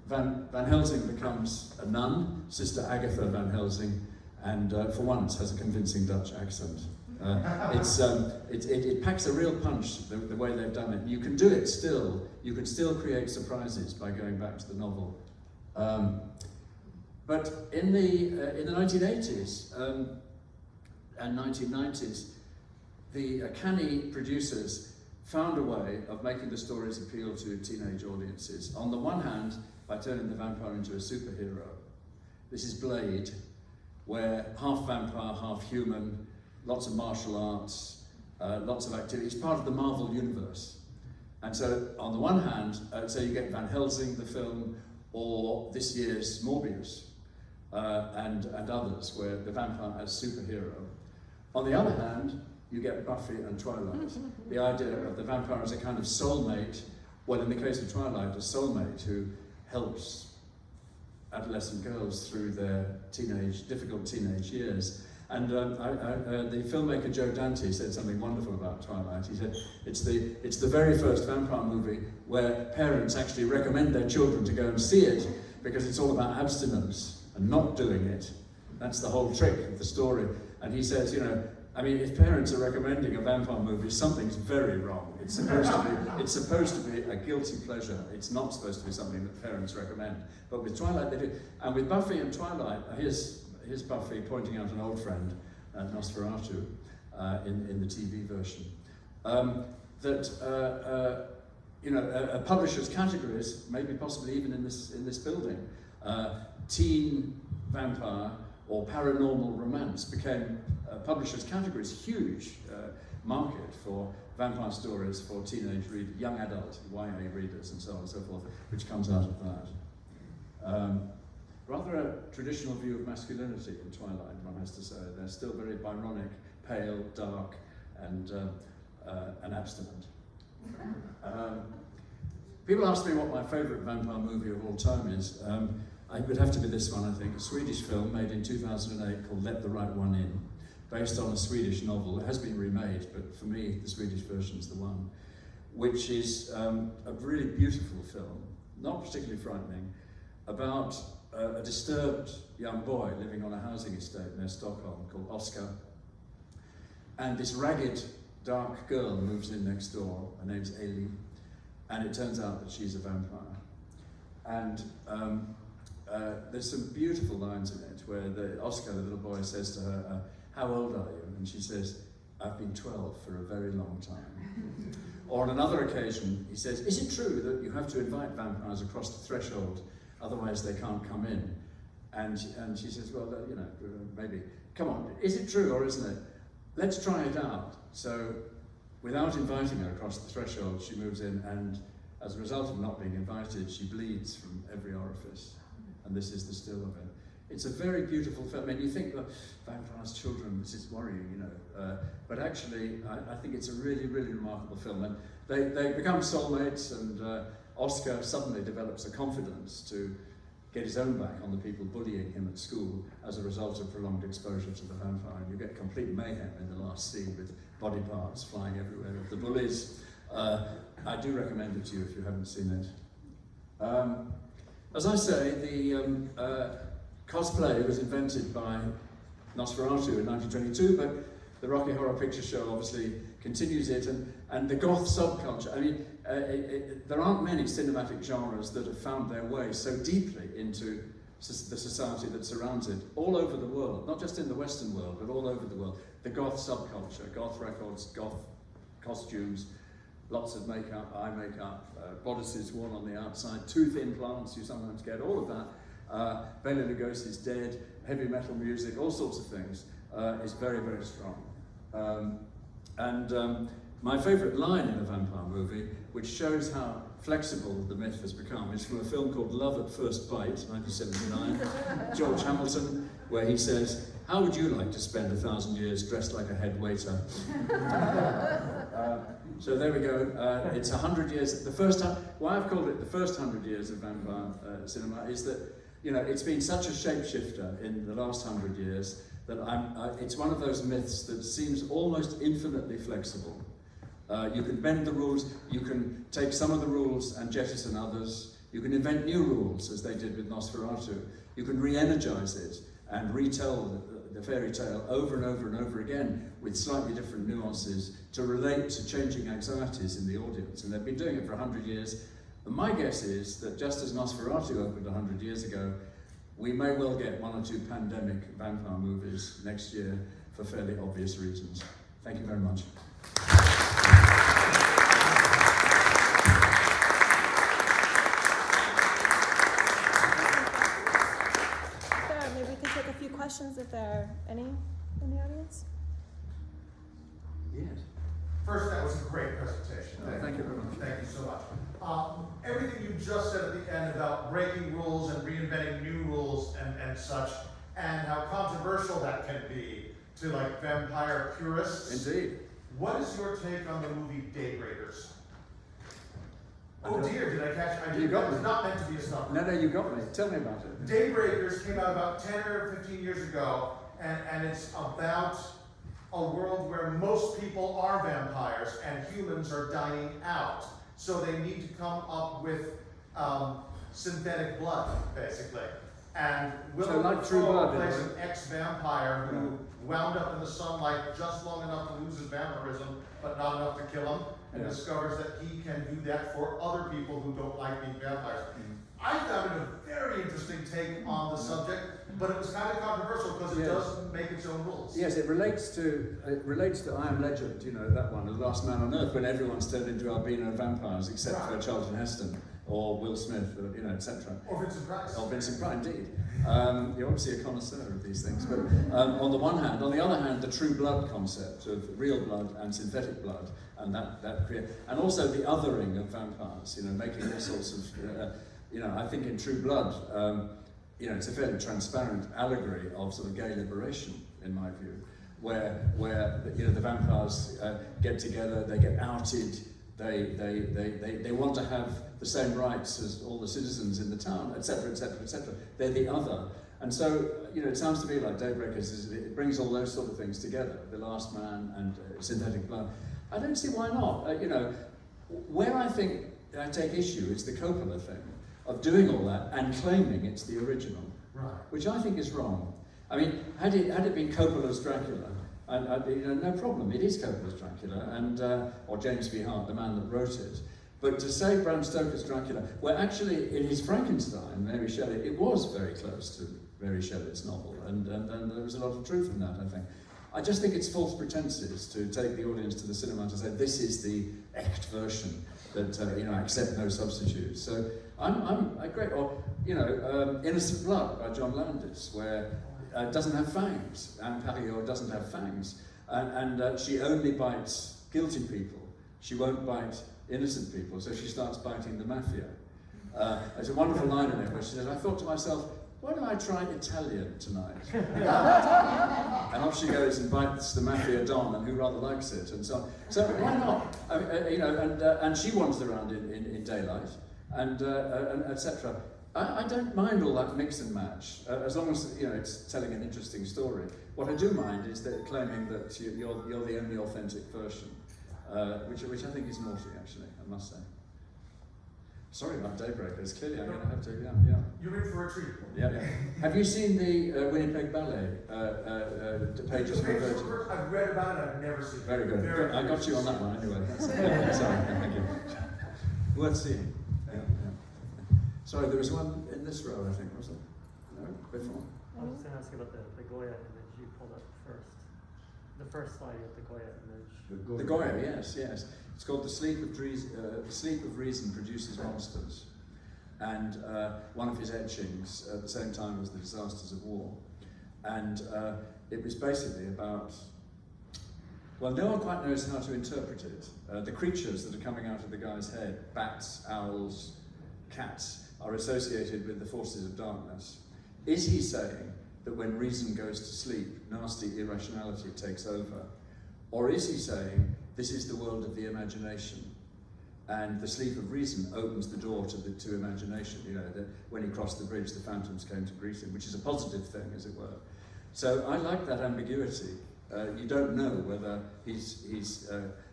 Van Helsing becomes a nun, Sister Agatha Van Helsing, and for once has a convincing Dutch accent. It packs a real punch, the way they've done it. You can do it still. You can still create surprises by going back to the novel. But in the 1980s and 1990s, the canny producers found a way of making the stories appeal to teenage audiences. On the one hand, by turning the vampire into a superhero. This is Blade, where half vampire, half human, lots of martial arts, lots of activity. It's part of the Marvel universe. And so, on the one hand, so you get Van Helsing, the film, or this year's Morbius, and others, where the vampire as superhero. On the other hand, you get Buffy and Twilight. The idea of the vampire as a kind of soulmate, well, in the case of Twilight, a soulmate who helps adolescent girls through their difficult teenage years. And the filmmaker Joe Dante said something wonderful about Twilight. He said, it's the very first vampire movie where parents actually recommend their children to go and see it because it's all about abstinence and not doing it. That's the whole trick of the story. And he says, you know, I mean, if parents are recommending a vampire movie, something's very wrong. It's supposed to be a guilty pleasure. It's not supposed to be something that parents recommend. But with Twilight, they do. And with Buffy and Twilight, here's Buffy pointing out an old friend, Nosferatu, in the TV version. Publishers' categories, maybe possibly even in this building, teen vampire or paranormal romance became publishers' categories, huge market for vampire stories for teenage readers, young adult YA readers, and so on and so forth, which comes out of that. Rather a traditional view of masculinity in Twilight, one has to say. They're still very Byronic, pale, dark, and abstinent. People ask me what my favourite vampire movie of all time is. It would have to be this one, I think, a Swedish film made in 2008 called Let the Right One In, based on a Swedish novel. It has been remade, but for me, the Swedish version is the one, which is a really beautiful film, not particularly frightening, about a disturbed young boy living on a housing estate near Stockholm called Oscar. And this ragged, dark girl moves in next door. Her name's Eli, and it turns out that she's a vampire. And there's some beautiful lines in it where Oscar, the little boy, says to her, how old are you? And she says, I've been 12 for a very long time. Or on another occasion, he says, is it true that you have to invite vampires across the threshold, otherwise they can't come in? And she says, well, you know, maybe, come on, is it true or isn't it? Let's try it out. So without inviting her across the threshold, she moves in, and as a result of not being invited, she bleeds from every orifice. And this is the still of it. It's a very beautiful film. And you think, well, vampires, children, this is worrying, you know. But actually, I think it's a really, really remarkable film. And they become soulmates, and Oscar suddenly develops a confidence to get his own back on the people bullying him at school as a result of prolonged exposure to the vampire. And you get complete mayhem in the last scene with body parts flying everywhere of the bullies. I do recommend it to you if you haven't seen it. As I say, the cosplay was invented by Nosferatu in 1922, but the Rocky Horror Picture Show obviously continues it, and the goth subculture. I mean, there aren't many cinematic genres that have found their way so deeply into the society that surrounds it, all over the world, not just in the Western world, but all over the world. The goth subculture, goth records, goth costumes, lots of makeup, eye makeup, bodices worn on the outside, tooth implants you sometimes get, all of that. Bela Lugosi's Dead, heavy metal music, all sorts of things, is very, very strong. My favourite line in a vampire movie, which shows how flexible the myth has become, is from a film called Love at First Bite, 1979, George Hamilton, where he says, "How would you like to spend 1,000 years dressed like a head waiter?" So there we go. It's 100 years. The first time, why I've called it the first 100 years of vampire cinema is that, you know, it's been such a shapeshifter in the last 100 years that it's one of those myths that seems almost infinitely flexible. You can bend the rules, you can take some of the rules and jettison others, you can invent new rules, as they did with Nosferatu, you can re-energize it and retell the fairy tale over and over and over again with slightly different nuances to relate to changing anxieties in the audience. And they've been doing it for 100 years. And my guess is that just as Nosferatu opened 100 years ago, we may well get 1 or 2 pandemic vampire movies next year for fairly obvious reasons. Thank you very much. Maybe we can take a few questions if there are any in the audience. Yes. First, that was a great presentation. Thank you very much. Thank you so much. Everything you just said at the end about breaking rules and reinventing new rules and such, and how controversial that can be to like vampire purists. Indeed. What is your take on the movie Daybreakers? Oh dear, did I catch? You got That was me. not meant to be a stumper. No, you got me. Tell me about it. Daybreakers came out about 10 or 15 years ago, and it's about a world where most people are vampires and humans are dying out. So they need to come up with synthetic blood, basically. And Willem like True Blood, plays isn't an ex-vampire who wound up in the sunlight just long enough to lose his vampirism, but not enough to kill him, and Yeah. discovers that he can do that for other people who don't like being vampires. I found it a very interesting take on the subject, but it was kind of controversial because it Yes. does make its own rules. Yes, it relates to I Am Legend, you know, that one, The Last Man on Earth, when everyone's turned into albino vampires except for Charlton Heston or Will Smith, or, you know, etc. Or Vincent Price. Or Vincent Price, indeed. You're obviously a connoisseur of these things, but on the one hand, on the other hand, the true blood concept of real blood and synthetic blood, and and also the othering of vampires, you know, making all sorts of, you know, I think in True Blood, you know, it's a fairly transparent allegory of sort of gay liberation, in my view, where you know, the vampires get together, they get outed, they want to have the same rights as all the citizens in the town, etc., etc., etc. They're the other. And so, you know, it sounds to me like Daybreakers, it brings all those sort of things together, The Last Man and synthetic blood. I don't see why not. You know, where I think I take issue is the Coppola thing of doing all that and claiming it's the original, Right. which I think is wrong. I mean, had it been Coppola's Dracula, you know, no problem, it is Coppola's Dracula, and or James V. Hart, the man that wrote it. But to say Bram Stoker's Dracula, well, actually, in his Frankenstein, Mary Shelley, it was very close to Mary Shelley's novel, and there was a lot of truth in that, I think. I just think it's false pretenses to take the audience to the cinema to say this is the echt version that you know, accept no substitutes. So I'm great. Or you know, Innocent Blood by John Landis, where it doesn't have fangs, and Parillo doesn't have fangs, and she only bites guilty people. She won't bite innocent people, so she starts biting the mafia. There's a wonderful line in it where she says, "I thought to myself, why don't I try Italian tonight?" And off she goes and bites the mafia don, and who rather likes it, and so on. So why not? You know, and she wanders around in daylight, and etc. I don't mind all that mix and match, as long as, you know, it's telling an interesting story. What I do mind is that claiming that you're the only authentic version, which I think is naughty, actually, I must say. Sorry about Daybreakers. Clearly, I'm going to have to. Yeah. You're in for a treat. Yeah. Have you seen the Winnipeg Ballet? Pages for Virgin. I've read about it. I've never seen it. Very good. Very I got you on that one anyway. Sorry. Thank you. Worth seeing. Yeah. Sorry, there was one in this row, I think, was there? No, before. I was just going to ask you about the Goya image you pulled up first. The first slide, you have the Goya image. The Goya, yes. It's called The Sleep of Reason Produces Monsters. And one of his etchings at the same time as The Disasters of War. And it was basically about, well, no one quite knows how to interpret it. The creatures that are coming out of the guy's head, bats, owls, cats, are associated with the forces of darkness. Is he saying that when reason goes to sleep, nasty irrationality takes over? Or is he saying this is the world of the imagination, and the sleep of reason opens the door to imagination? You know, that when he crossed the bridge, the phantoms came to greet him, which is a positive thing, as it were. So I like that ambiguity. You don't know whether he's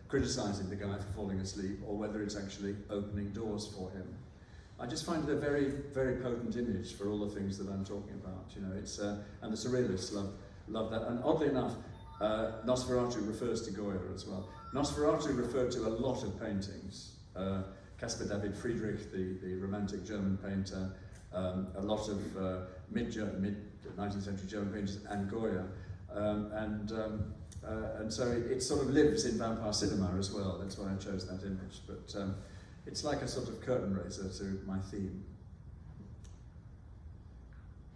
criticising the guy for falling asleep or whether it's actually opening doors for him. I just find it a very, very potent image for all the things that I'm talking about. You know, it's and the surrealists love that. And oddly enough, Nosferatu refers to Goya as well. Nosferatu referred to a lot of paintings. Caspar David Friedrich, the romantic German painter, a lot of mid-19th century German painters, and Goya. And so it sort of lives in vampire cinema as well. That's why I chose that image. But it's like a sort of curtain raiser to my theme.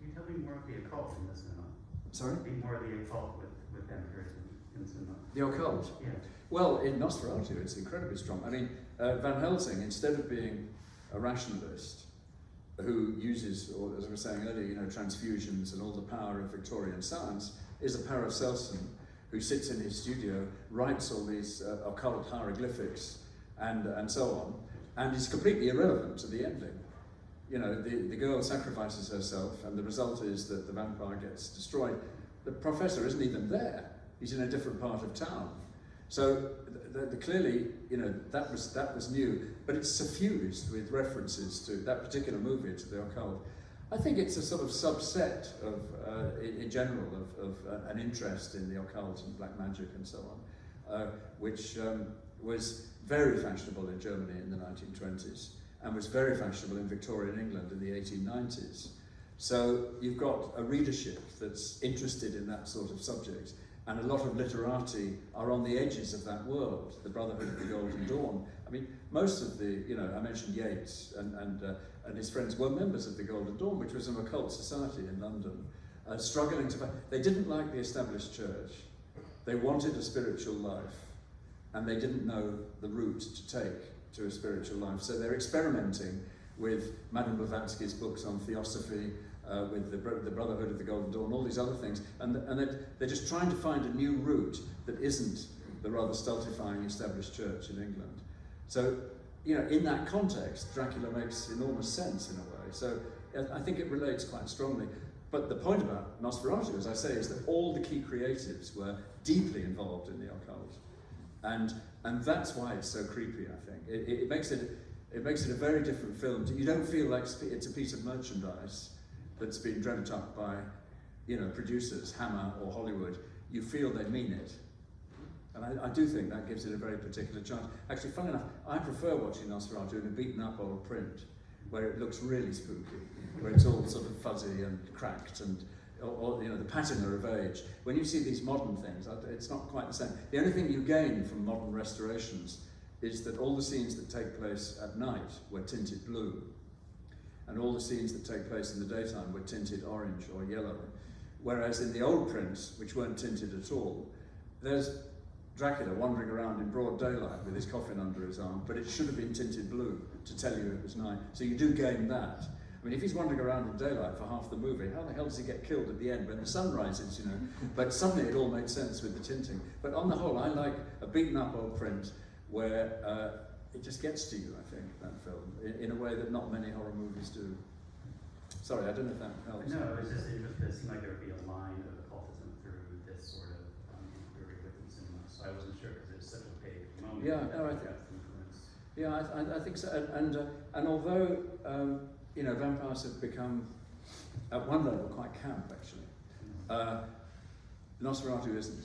Can you tell me more of the occult in the cinema? Sorry? Be more of the occult with vampires in cinema. The occult? Yeah. Well, in Nosferatu, it's incredibly strong. I mean, Van Helsing, instead of being a rationalist who uses, or as I was saying earlier, you know, transfusions and all the power of Victorian science, is a Paracelsian who sits in his studio, writes all these occult hieroglyphics and so on, and is completely irrelevant to the ending. You know, the girl sacrifices herself, and the result is that the vampire gets destroyed. The professor isn't even there. He's in a different part of town. So clearly, you know, that was new, but it's suffused with references to that particular movie, to the occult. I think it's a sort of subset of, in general, of an interest in the occult and black magic and so on, which was very fashionable in Germany in the 1920s and was very fashionable in Victorian England in the 1890s. So you've got a readership that's interested in that sort of subject, and a lot of literati are on the edges of that world, the Brotherhood of the Golden Dawn. I mean, most of the, you know, I mentioned Yeats and his friends were members of the Golden Dawn, which was an occult society in London, struggling to find, they didn't like the established church, they wanted a spiritual life, and they didn't know the route to take to a spiritual life. So they're experimenting with Madame Blavatsky's books on theosophy, with the Brotherhood of the Golden Dawn, all these other things, and they're just trying to find a new route that isn't the rather stultifying established church in England. So, you know, in that context, Dracula makes enormous sense in a way. So I think it relates quite strongly. But the point about Nosferatu, as I say, is that all the key creatives were deeply involved in the occult, and that's why it's so creepy. I think it makes it a very different film. You don't feel like it's a piece of merchandise that's been dreamt up by, you know, producers, Hammer or Hollywood. You feel they mean it. And I do think that gives it a very particular charge. Actually, funny enough, I prefer watching Nosferatu in a beaten up old print, where it looks really spooky, where it's all sort of fuzzy and cracked and, or you know, the patina of age. When you see these modern things, it's not quite the same. The only thing you gain from modern restorations is that all the scenes that take place at night were tinted blue, and all the scenes that take place in the daytime were tinted orange or yellow. Whereas in the old prints, which weren't tinted at all, there's Dracula wandering around in broad daylight with his coffin under his arm, but it should have been tinted blue to tell you it was night. So you do gain that. I mean, if he's wandering around in daylight for half the movie, how the hell does he get killed at the end when the sun rises, you know? But suddenly it all makes sense with the tinting. But on the whole, I like a beaten up old print where it just gets to you, I think, that film, in a way that not many horror movies do. Sorry, I don't know if that helps. No, it was just, it seemed like there would be a line of occultism through this sort of inquiry within cinema, so I wasn't sure because it's such a big moment. Yeah, no, I think so. And although, you know, vampires have become, at one level, quite camp, actually, Nosferatu isn't,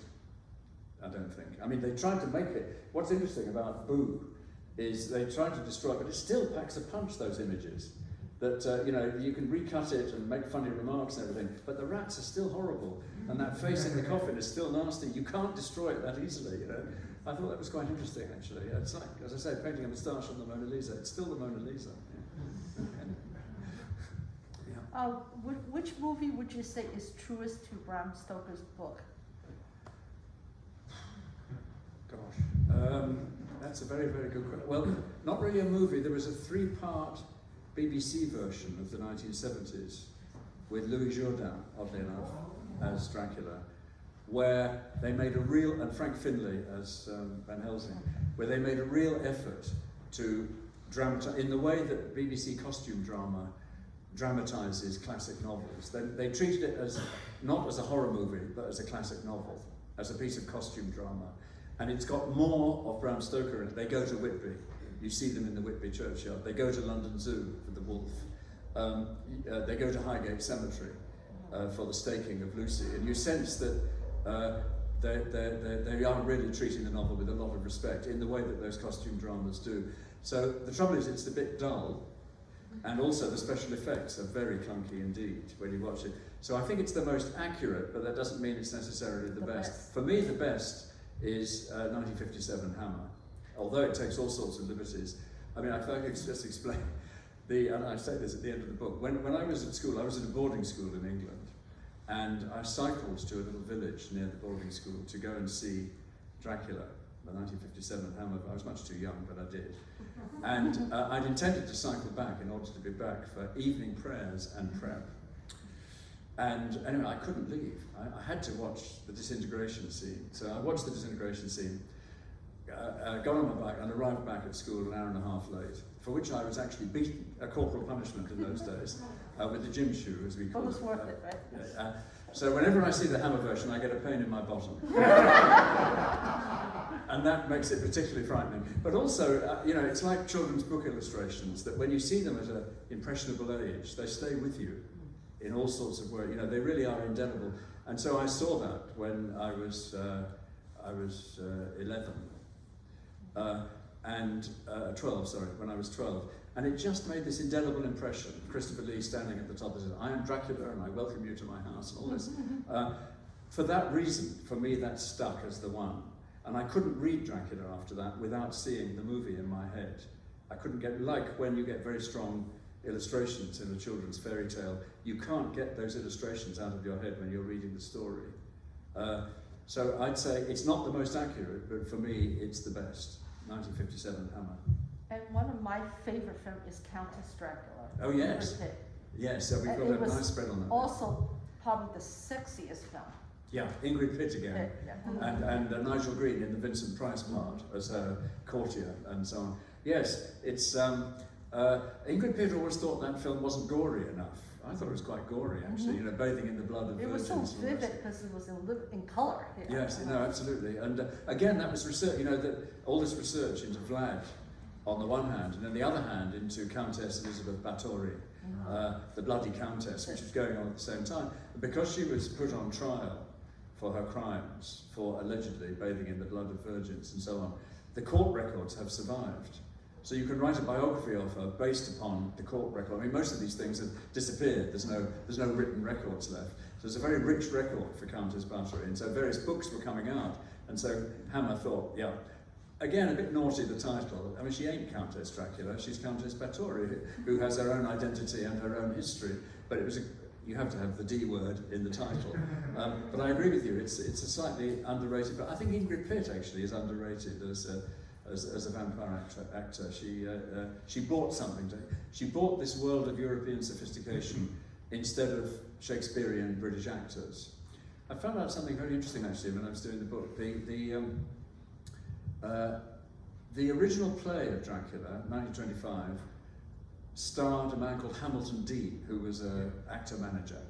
I don't think. I mean, they tried to make it. What's interesting about Boo is they tried to destroy it, but it still packs a punch, those images. That, you know, you can recut it and make funny remarks and everything, but the rats are still horrible, and that face in the coffin is still nasty. You can't destroy it that easily, you know. I thought that was quite interesting, actually. It's like, as I say, painting a moustache on the Mona Lisa. It's still the Mona Lisa. Yeah. Which movie would you say is truest to Bram Stoker's book? Gosh, that's a very, very good question. Well, not really a movie. There was a 3-part BBC version of the 1970s with Louis Jourdain, oddly enough, as Dracula, where they made a real, and Frank Finlay as Van Helsing, where they made a real effort to dramatize, in the way that BBC costume drama dramatizes classic novels. They treated it as, not as a horror movie, but as a classic novel, as a piece of costume drama. And it's got more of Bram Stoker in it. They go to Whitby. You see them in the Whitby churchyard. They go to London Zoo for the wolf. They go to Highgate Cemetery for the staking of Lucy. And you sense that they are really treating the novel with a lot of respect in the way that those costume dramas do. So the trouble is it's a bit dull, and also the special effects are very clunky indeed when you watch it. So I think it's the most accurate, but that doesn't mean it's necessarily the best. For me, the best is 1957 Hammer, although it takes all sorts of liberties. I mean, I thought I could just explain, and I say this at the end of the book, when I was at school, I was at a boarding school in England, and I cycled to a little village near the boarding school to go and see Dracula, the 1957 Hammer. I was much too young, but I did. And I'd intended to cycle back in order to be back for evening prayers and prep. And anyway, I couldn't leave. I had to watch the disintegration scene. So I watched the disintegration scene, got on my bike and arrived back at school an hour and a half late, for which I was actually beaten, a corporal punishment in those days, with the gym shoe, as we call it. But it was worth it, right? So whenever I see the Hammer version, I get a pain in my bottom. And that makes it particularly frightening. But also, you know, it's like children's book illustrations, that when you see them at an impressionable age, they stay with you in all sorts of ways. You know, they really are indelible. And so I saw that when I was 11, and 12, sorry, when I was 12. And it just made this indelible impression. Christopher Lee standing at the top and said, "I am Dracula and I welcome you to my house," and all this. For that reason, for me, that stuck as the one. And I couldn't read Dracula after that without seeing the movie in my head. I couldn't get, like when you get very strong illustrations in a children's fairy tale, you can't get those illustrations out of your head when you're reading the story. So I'd say it's not the most accurate, but for me, it's the best. 1957 Hammer. And one of my favorite films is Countess Dracula. Oh yes. Ingrid Pitt. Yes, so we've And got it a was nice spread on that. Also, probably the sexiest film. Yeah, Ingrid Pitt again. Yeah. And Nigel Green in the Vincent Price part as her courtier and so on. Yes, it's Ingrid Pitt always thought that film wasn't gory enough. I thought it was quite gory, actually. You know, bathing in the blood of It virgins. was so vivid because it was in color. Yeah. Yes, no, absolutely. And again, that was research. You know, that all this research into Vlad, on the one hand, and on the other hand, into Countess Elizabeth Báthory, the bloody Countess, which was going on at the same time. Because she was put on trial for her crimes, for allegedly bathing in the blood of virgins and so on, the court records have survived. So you can write a biography of her based upon the court record. I mean, most of these things have disappeared. There's no written records left. So it's a very rich record for Countess Báthory. And so various books were coming out. And so Hammer thought, yeah, again, a bit naughty, the title. I mean, she ain't Countess Dracula. She's Countess Báthory, who has her own identity and her own history. But it was you have to have the D word in the title. But I agree with you. It's a slightly underrated. But I think Ingrid Pitt actually is underrated as a vampire actor. She brought something to it. She brought this world of European sophistication instead of Shakespearean British actors. I found out something very interesting actually when I was doing the book. The original play of Dracula, 1925, starred a man called Hamilton Dean, who was an actor-manager,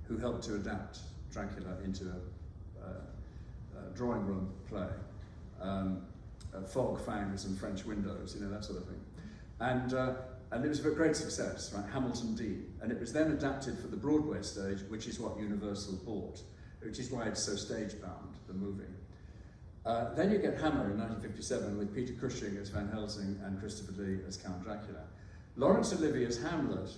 who helped to adapt Dracula into a drawing room play. Fog, fangs and French windows, you know, that sort of thing. And it was a great success, right? Hamilton Dean. And it was then adapted for the Broadway stage, which is what Universal bought, which is why it's so stage-bound, the movie. Then you get Hammer in 1957 with Peter Cushing as Van Helsing and Christopher Lee as Count Dracula. Laurence Olivier's Hamlet,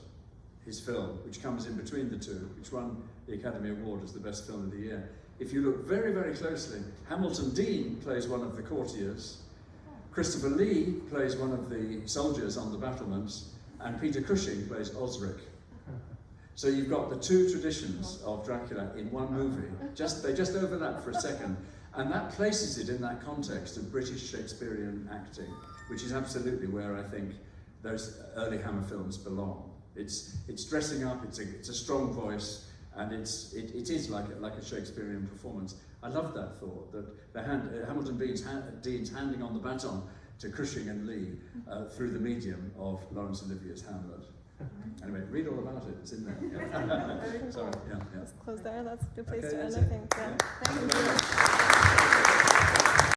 his film, which comes in between the two, which won the Academy Award as the best film of the year, if you look very, very closely, Hamilton Dean plays one of the courtiers, Christopher Lee plays one of the soldiers on the battlements, and Peter Cushing plays Osric. So you've got the two traditions of Dracula in one movie. They just overlap for a second, and that places it in that context of British Shakespearean acting, which is absolutely where I think those early Hammer films belong. It's dressing up. It's a strong voice, and it is like a Shakespearean performance. I love that thought that Hamilton Dean's handing on the baton to Cushing and Lee through the medium of Laurence Olivier's Hamlet. Anyway, read all about it. It's in there. Yeah. Sorry. Yeah. Let's close there. That's a good place Okay, to end, that's I it. think. Yeah. Yeah. Thank you.